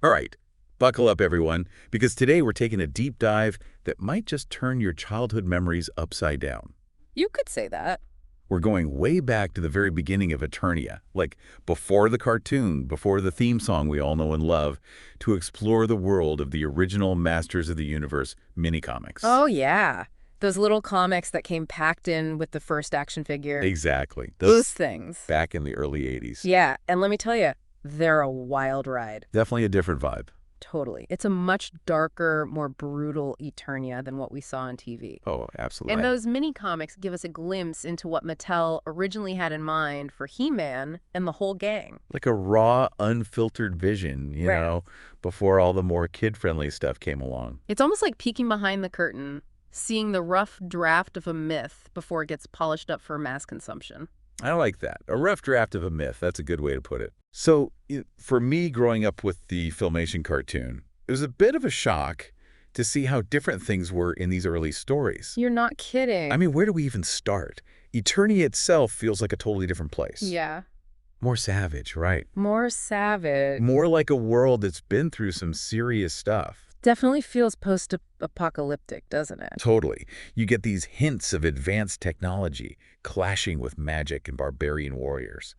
All right, buckle up, everyone, because today we're taking a deep dive that might just turn your childhood memories upside down. You could say that. We're going way back to the very beginning of Eternia, like before the cartoon, before the theme song we all know and love, to explore the world of the original Masters of the Universe mini-comics. Oh, yeah. Those little comics that came packed in with the first action figure. Exactly. Those things. Back in the early 80s. Yeah, and let me tell you, they're a wild ride. Definitely a different vibe. Totally. It's a much darker, more brutal Eternia than what we saw on TV. Oh, absolutely. And those mini-comics give us a glimpse into what Mattel originally had in mind for He-Man and the whole gang. Like a raw, unfiltered vision, you Right. know, before all the more kid-friendly stuff came along. It's almost like peeking behind the curtain, seeing the rough draft of a myth before it gets polished up for mass consumption. I like that. A rough draft of a myth. That's a good way to put it. So for me, growing up with the Filmation cartoon, it was a bit of a shock to see how different things were in these early stories. You're not kidding. I mean, where do we even start? Eternia itself feels like a totally different place. Yeah. More savage, right? More savage. More like a world that's been through some serious stuff. Definitely feels post-apocalyptic, doesn't it? Totally. You get these hints of advanced technology clashing with magic and barbarian warriors.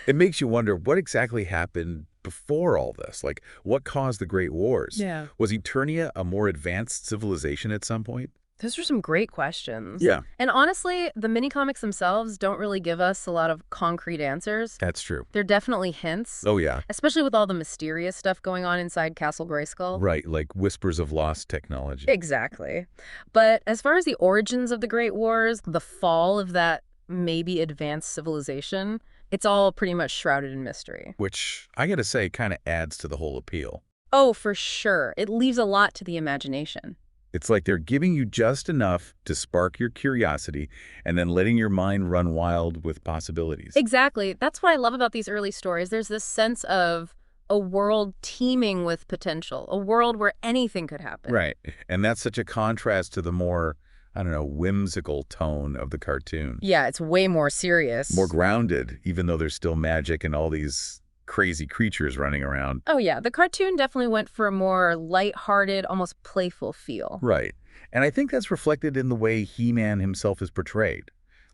It makes you wonder what exactly happened before all this. Like, what caused the Great Wars? Yeah. Was Eternia a more advanced civilization at some point? Those are some great questions. Yeah. And honestly, the mini-comics themselves don't really give us a lot of concrete answers. That's true. They're definitely hints, Oh, yeah. especially with all the mysterious stuff going on inside Castle Grayskull. Right, like whispers of lost technology. Exactly. But as far as the origins of the Great Wars, the fall of that maybe advanced civilization, it's all pretty much shrouded in mystery. Which, I gotta say, kind of adds to the whole appeal. Oh, for sure. It leaves a lot to the imagination. It's like they're giving you just enough to spark your curiosity and then letting your mind run wild with possibilities. Exactly. That's what I love about these early stories. There's this sense of a world teeming with potential, a world where anything could happen. Right. And that's such a contrast to the more, I don't know, whimsical tone of the cartoon. Yeah, it's way more serious. More grounded, even though there's still magic and all these crazy creatures running around. Oh, yeah. The cartoon definitely went for a more lighthearted, almost playful feel. Right. And I think that's reflected in the way He-Man himself is portrayed.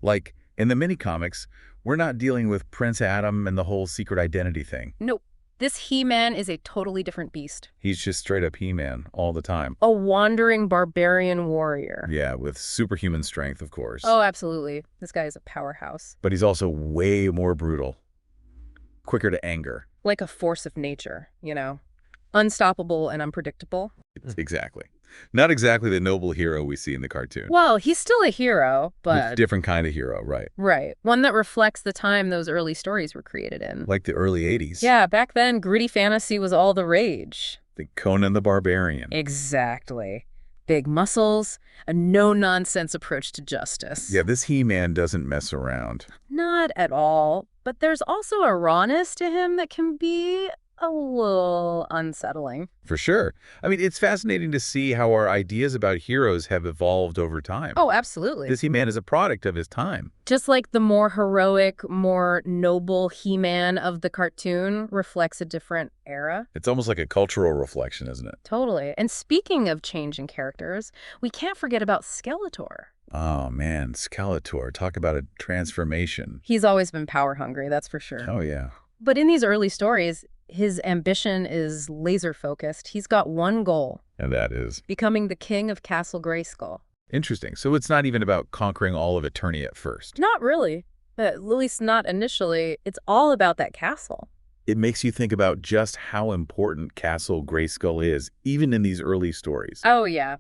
Like, in the mini-comics, we're not dealing with Prince Adam and the whole secret identity thing. Nope. This He-Man is a totally different beast. He's just straight up He-Man all the time. A wandering barbarian warrior. Yeah, with superhuman strength, of course. Oh, absolutely. This guy is a powerhouse. But he's also way more brutal. Quicker to anger. Like a force of nature, you know? Unstoppable and unpredictable. Exactly. Not exactly the noble hero we see in the cartoon. Well, he's still a hero, It's but... a different kind of hero, right? Right. One that reflects the time those early stories were created in. Like the early 80s. Yeah, back then, gritty fantasy was all the rage. The Conan the Barbarian. Exactly. Big muscles, a no-nonsense approach to justice. Yeah, this He-Man doesn't mess around. Not at all. But there's also a rawness to him that can be a little unsettling. For sure. I mean, it's fascinating to see how our ideas about heroes have evolved over time. Oh, absolutely. This He-Man is a product of his time. Just like the more heroic, more noble He-Man of the cartoon reflects a different era. It's almost like a cultural reflection, isn't it? Totally. And speaking of changing characters, we can't forget about Skeletor. Oh, man, Skeletor. Talk about a transformation. He's always been power hungry, that's for sure. Oh, yeah. But in these early stories, his ambition is laser-focused. He's got one goal. And that is Becoming the king of Castle Grayskull. interesting. So it's not even about conquering all of Eternia at first. Not really. At least not initially. It's all about that castle. It makes you think about just how important Castle Grayskull is, even in these early stories. Oh, yeah.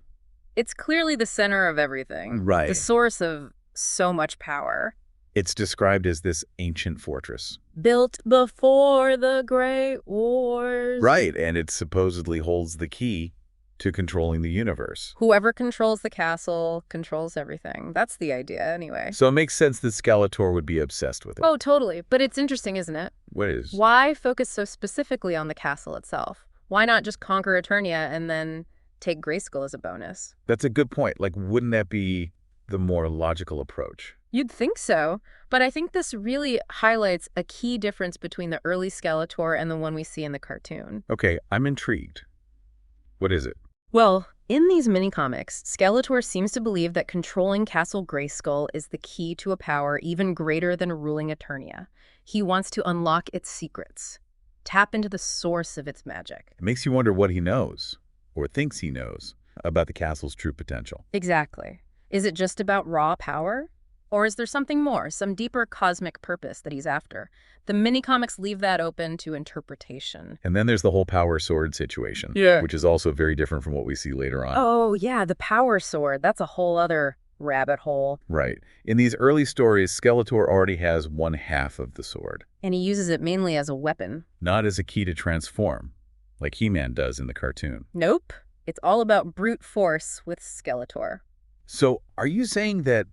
It's clearly the center of everything. Right. The source of so much power. It's described as this ancient fortress. Built before the Great Wars. Right, and it supposedly holds the key to controlling the universe. Whoever controls the castle controls everything. That's the idea, anyway. So it makes sense that Skeletor would be obsessed with it. Oh, totally. But it's interesting, isn't it? What is? Why focus so specifically on the castle itself? Why not just conquer Eternia and then take Grayskull as a bonus? That's a good point. Like, wouldn't that be the more logical approach? You'd think so, but I think this really highlights a key difference between the early Skeletor and the one we see in the cartoon. Okay, I'm intrigued. What is it? Well, in these mini-comics, Skeletor seems to believe that controlling Castle Grayskull is the key to a power even greater than ruling Eternia. He wants to unlock its secrets, tap into the source of its magic. It makes you wonder what he knows, or thinks he knows, about the castle's true potential. Exactly. Is it just about raw power? Or is there something more, some deeper cosmic purpose that he's after? The mini-comics leave that open to interpretation. And then there's the whole power sword situation, Yeah. which is also very different from what we see later on. Oh, yeah, the power sword. That's a whole other rabbit hole. Right. In these early stories, Skeletor already has one half of the sword, And he uses it mainly as a weapon. not as a key to transform, like He-Man does in the cartoon. Nope. It's all about brute force with Skeletor. So are you saying that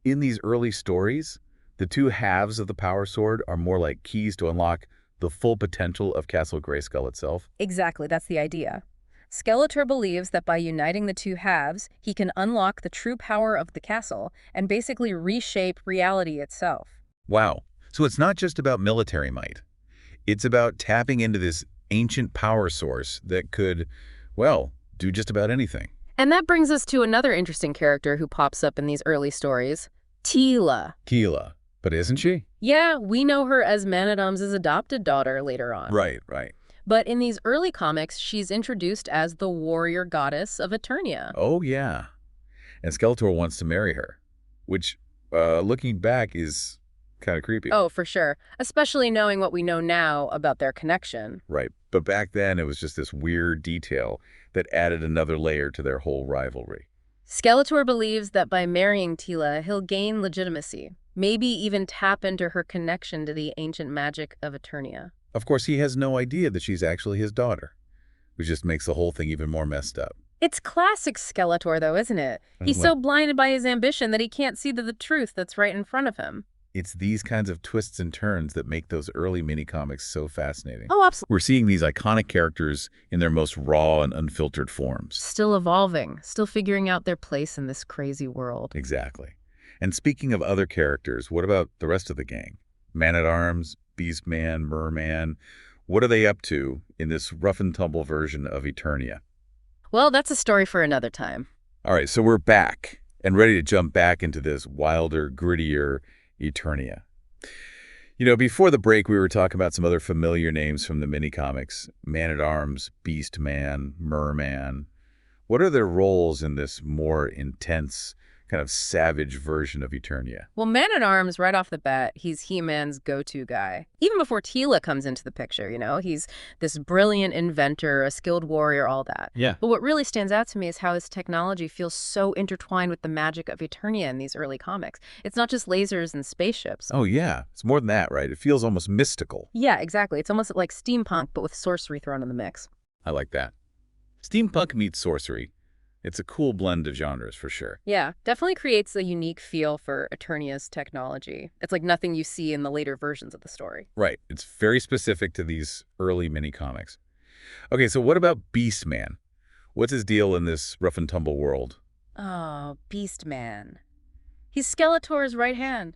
in these early stories, the two halves of the power sword are more like keys to unlock the full potential of Castle Grayskull itself? Exactly, that's the idea. Skeletor believes that by uniting the two halves, he can unlock the true power of the castle and basically reshape reality itself. Wow. So it's not just about military might. It's about tapping into this ancient power source that could, well, do just about anything. And that brings us to another interesting character who pops up in these early stories, Teela. Keela. But isn't she? Yeah, we know her as Man-at-Arms' adopted daughter later on. Right, right. But in these early comics, she's introduced as the warrior goddess of Eternia. Oh, yeah. And Skeletor wants to marry her, which, looking back, is kind of creepy. Oh, for sure. Especially knowing what we know now about their connection. Right. But back then, it was just this weird detail that added another layer to their whole rivalry. Skeletor believes that by marrying Teela, he'll gain legitimacy, maybe even tap into her connection to the ancient magic of Eternia. Of course, he has no idea that she's actually his daughter, which just makes the whole thing even more messed up. It's classic Skeletor, though, isn't it? He's Well, so blinded by his ambition that he can't see the truth that's right in front of him. it's these kinds of twists and turns that make those early mini-comics so fascinating. Oh, absolutely. We're seeing these iconic characters in their most raw and unfiltered forms. Still evolving, still figuring out their place in this crazy world. Exactly. And speaking of other characters, what about the rest of the gang? Man-at-Arms, Beastman, Merman. What are they up to in this rough-and-tumble version of Eternia? Well, that's a story for another time. All right, so we're back and ready to jump back into this wilder, grittier Eternia. You know, before the break, we were talking about some other familiar names from the mini-comics. Man-at-Arms, Beastman, Merman. What are their roles in this more intense, kind of savage version of Eternia? Well, Man-at-Arms, right off the bat, he's He-Man's go-to guy. Even before Teela comes into the picture, you know? He's this brilliant inventor, a skilled warrior, all that. Yeah. But what really stands out to me is how his technology feels so intertwined with the magic of Eternia in these early comics. It's not just lasers and spaceships. Oh, yeah. It's more than that, right? It feels almost mystical. Yeah, exactly. It's almost like steampunk, but with sorcery thrown in the mix. I like that. Steampunk meets sorcery. It's a cool blend of genres, for sure. Yeah, definitely creates a unique feel for Eternia's technology. It's like nothing you see in the later versions of the story. Right. It's very specific to these early mini-comics. Okay, so what about Beastman? What's his deal in this rough-and-tumble world? Oh, Beastman. He's Skeletor's right hand.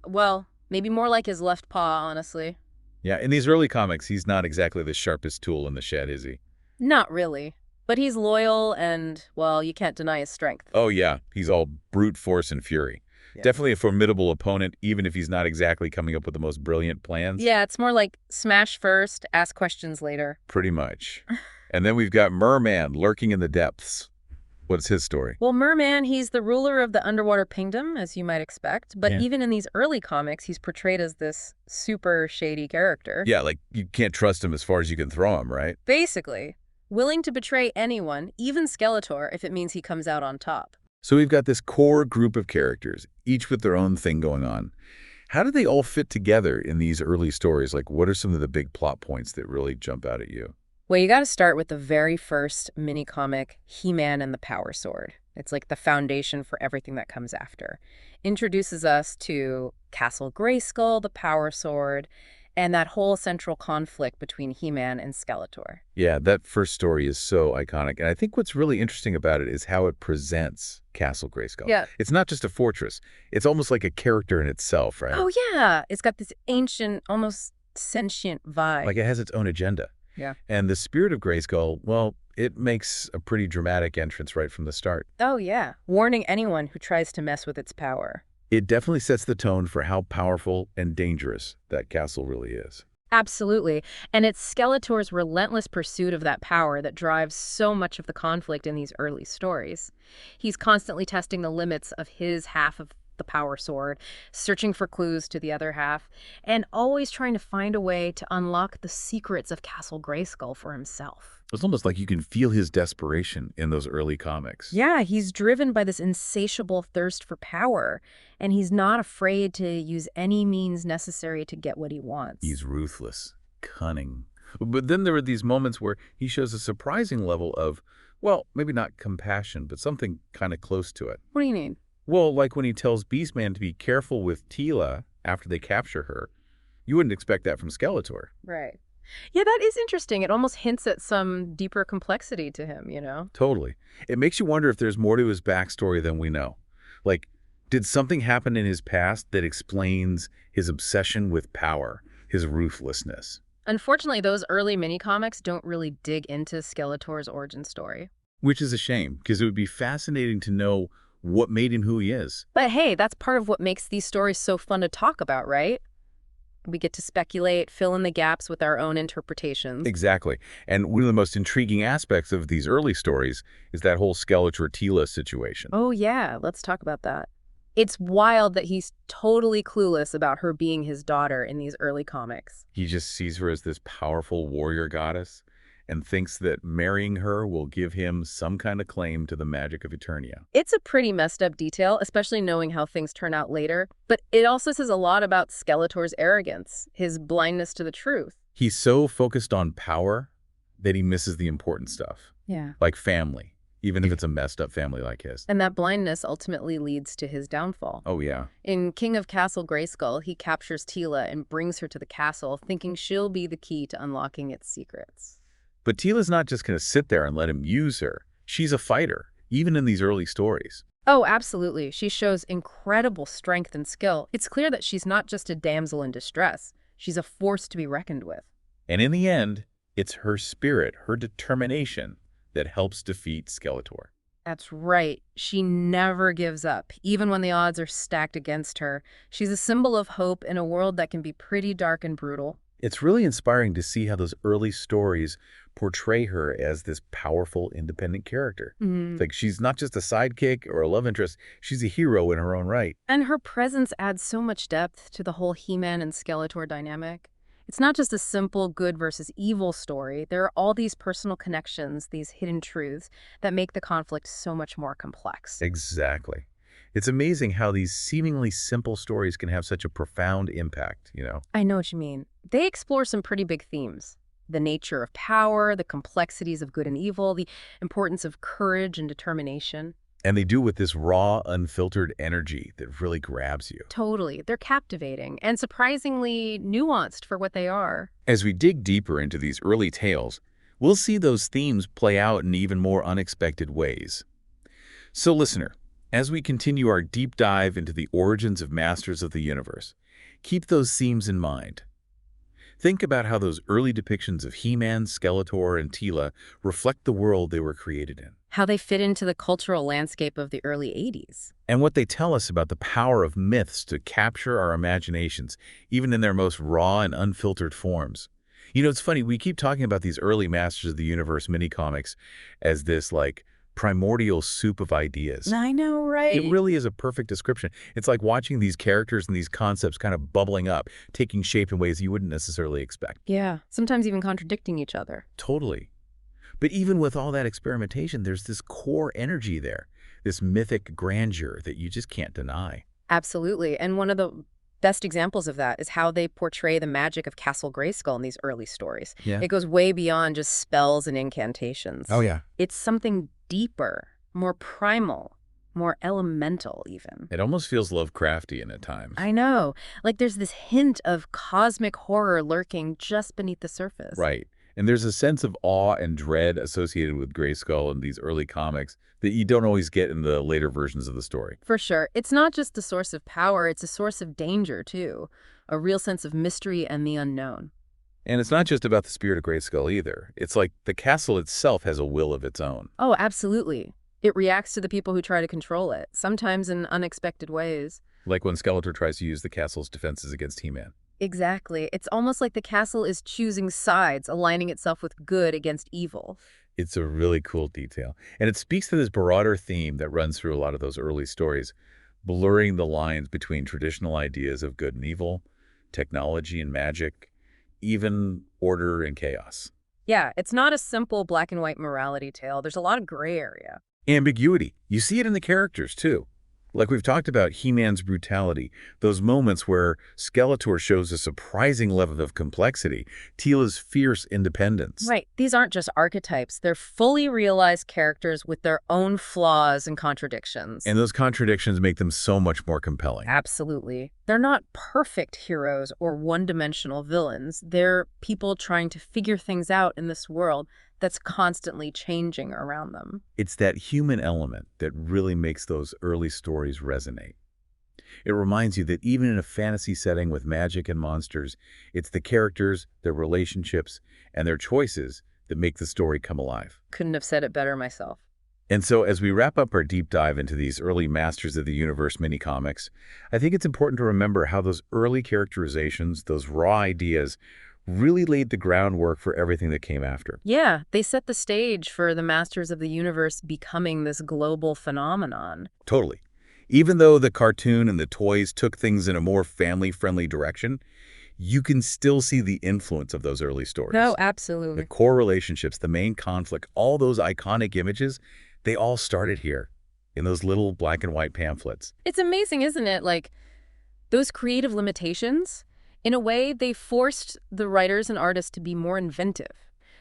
Well, maybe more like his left paw, honestly. Yeah, in these early comics, he's not exactly the sharpest tool in the shed, is he? Not really. But he's loyal and, well, you can't deny his strength. Oh, yeah. He's all brute force and fury. Yeah. Definitely a formidable opponent, even if he's not exactly coming up with the most brilliant plans. Yeah, it's more like smash first, ask questions later. Pretty much. And then we've got Merman lurking in the depths. What's his story? Well, Merman, he's the ruler of the underwater kingdom, as you might expect. But Yeah. even in these early comics, he's portrayed as this super shady character. Yeah, like you can't trust him as far as you can throw him, right? Basically, willing to betray anyone, even Skeletor, if it means he comes out on top. So we've got this core group of characters, each with their own thing going on. How do they all fit together in these early stories? Like, what are some of the big plot points that really jump out at you? Well, you got to start with the very first mini-comic, He-Man and the Power Sword. It's like the foundation for everything that comes after. Introduces us to Castle Grayskull, the Power Sword, And that whole central conflict between He-Man and Skeletor. Yeah, that first story is so iconic. And I think what's really interesting about it is how it presents Castle Grayskull. Yeah. It's not just a fortress. It's almost like a character in itself, right? Oh, yeah. It's got this ancient, almost sentient vibe. Like it has its own agenda. Yeah. And the spirit of Grayskull, well, it makes a pretty dramatic entrance right from the start. Oh, yeah. Warning anyone who tries to mess with its power. It definitely sets the tone for how powerful and dangerous that castle really is. Absolutely. And it's Skeletor's relentless pursuit of that power that drives so much of the conflict in these early stories. He's constantly testing the limits of his half of the power sword, searching for clues to the other half, and always trying to find a way to unlock the secrets of Castle Grayskull for himself. It's almost like you can feel his desperation in those early comics. Yeah, he's driven by this insatiable thirst for power, and he's not afraid to use any means necessary to get what he wants. He's ruthless, cunning. But then there are these moments where he shows a surprising level of, well, maybe not compassion, but something kind of close to it. What do you mean? Well, like when he tells Beastman to be careful with Teela after they capture her. You wouldn't expect that from Skeletor. Right. Yeah, that is interesting. It almost hints at some deeper complexity to him, you know? Totally. It makes you wonder if there's more to his backstory than we know. Like, did something happen in his past that explains his obsession with power, his ruthlessness? Unfortunately, those early mini-comics don't really dig into Skeletor's origin story. Which is a shame, because it would be fascinating to know what made him who he is. But hey, that's part of what makes these stories so fun to talk about, right? We get to speculate, fill in the gaps with our own interpretations. Exactly. And one of the most intriguing aspects of these early stories is that whole Skeletor-Teela situation. Oh, yeah. Let's talk about that. It's wild that he's totally clueless about her being his daughter in these early comics. He just sees her as this powerful warrior goddess and thinks that marrying her will give him some kind of claim to the magic of Eternia. It's a pretty messed up detail, especially knowing how things turn out later. But it also says a lot about Skeletor's arrogance, his blindness to the truth. He's so focused on power that he misses the important stuff. Yeah. Like family, even if it's a messed up family like his. And that blindness ultimately leads to his downfall. Oh, yeah. In King of Castle Grayskull, he captures Teela and brings her to the castle, thinking she'll be the key to unlocking its secrets. But Teela's not just going to sit there and let him use her. She's a fighter, even in these early stories. Oh, absolutely. She shows incredible strength and skill. It's clear that she's not just a damsel in distress. She's a force to be reckoned with. And in the end, it's her spirit, her determination, that helps defeat Skeletor. That's right. She never gives up, even when the odds are stacked against her. She's a symbol of hope in a world that can be pretty dark and brutal. It's really inspiring to see how those early stories portray her as this powerful, independent character. Like she's not just a sidekick or a love interest, she's a hero in her own right. And her presence adds so much depth to the whole He-Man and Skeletor dynamic. It's not just a simple good versus evil story. There are all these personal connections, these hidden truths that make the conflict so much more complex. Exactly. It's amazing how these seemingly simple stories can have such a profound impact, you know? I know what you mean. They explore some pretty big themes. The nature of power, the complexities of good and evil, the importance of courage and determination. And they do with this raw, unfiltered energy that really grabs you. Totally. They're captivating and surprisingly nuanced for what they are. As we dig deeper into these early tales, we'll see those themes play out in even more unexpected ways. So listener, as we continue our deep dive into the origins of Masters of the Universe, keep those themes in mind. Think about how those early depictions of He-Man, Skeletor, and Teela reflect the world they were created in. How they fit into the cultural landscape of the early 80s. And what they tell us about the power of myths to capture our imaginations, even in their most raw and unfiltered forms. You know, it's funny, we keep talking about these early Masters of the Universe mini-comics as this, like, primordial soup of ideas. I know, right? It really is a perfect description. It's like watching these characters and these concepts kind of bubbling up, taking shape in ways you wouldn't necessarily expect. Yeah, sometimes even contradicting each other. Totally. But even with all that experimentation, there's this core energy there, this mythic grandeur that you just can't deny. Absolutely. And one of the best examples of that is how they portray the magic of Castle Grayskull in these early stories. Yeah. It goes way beyond just spells and incantations. Oh, yeah. It's something deeper, more primal, more elemental even. It almost feels Lovecraftian at times. I know. Like there's this hint of cosmic horror lurking just beneath the surface. Right. And there's a sense of awe and dread associated with Grayskull in these early comics that you don't always get in the later versions of the story. For sure. It's not just a source of power, it's a source of danger, too. A real sense of mystery and the unknown. And it's not just about the spirit of Grayskull either. It's like the castle itself has a will of its own. Oh, absolutely. It reacts to the people who try to control it, sometimes in unexpected ways. Like when Skeletor tries to use the castle's defenses against He-Man. Exactly. It's almost like the castle is choosing sides, aligning itself with good against evil. It's a really cool detail. And it speaks to this broader theme that runs through a lot of those early stories, blurring the lines between traditional ideas of good and evil, technology and magic, even order and chaos. Yeah, it's not a simple black and white morality tale. There's a lot of gray area. Ambiguity. You see it in the characters, too. Like we've talked about He-Man's brutality, those moments where Skeletor shows a surprising level of complexity, Teela's fierce independence. Right. These aren't just archetypes. They're fully realized characters with their own flaws and contradictions. And those contradictions make them so much more compelling. Absolutely. They're not perfect heroes or one-dimensional villains. They're people trying to figure things out in this world that's constantly changing around them. It's that human element that really makes those early stories resonate. It reminds you that even in a fantasy setting with magic and monsters, it's the characters, their relationships, and their choices that make the story come alive. Couldn't have said it better myself. And so as we wrap up our deep dive into these early Masters of the Universe mini-comics, I think it's important to remember how those early characterizations, those raw ideas, really laid the groundwork for everything that came after. Yeah, they set the stage for the Masters of the Universe becoming this global phenomenon. Totally. Even though the cartoon and the toys took things in a more family-friendly direction, you can still see the influence of those early stories. No, The absolutely. core relationships, the main conflict, all those iconic images, they all started here in those little black and white pamphlets. It's amazing, isn't it? Like, those creative limitations, in a way, they forced the writers and artists to be more inventive,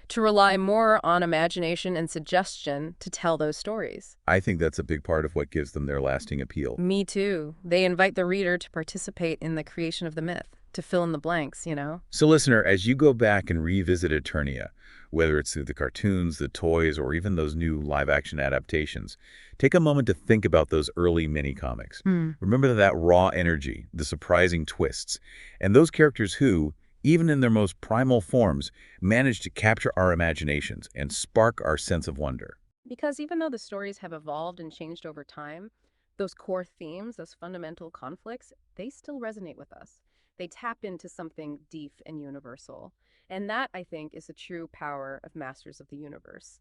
to rely more on imagination and suggestion to tell those stories. I think that's a big part of what gives them their lasting appeal. Me too. They invite the reader to participate in the creation of the myth, to fill in the blanks, you know? So listener, as you go back and revisit Eternia, whether it's through the cartoons, the toys, or even those new live-action adaptations, take a moment to think about those early mini-comics. Remember that raw energy, the surprising twists, and those characters who, even in their most primal forms, managed to capture our imaginations and spark our sense of wonder. Because even though the stories have evolved and changed over time, those core themes, those fundamental conflicts, they still resonate with us. They tap into something deep and universal. And that, I think, is the true power of Masters of the Universe.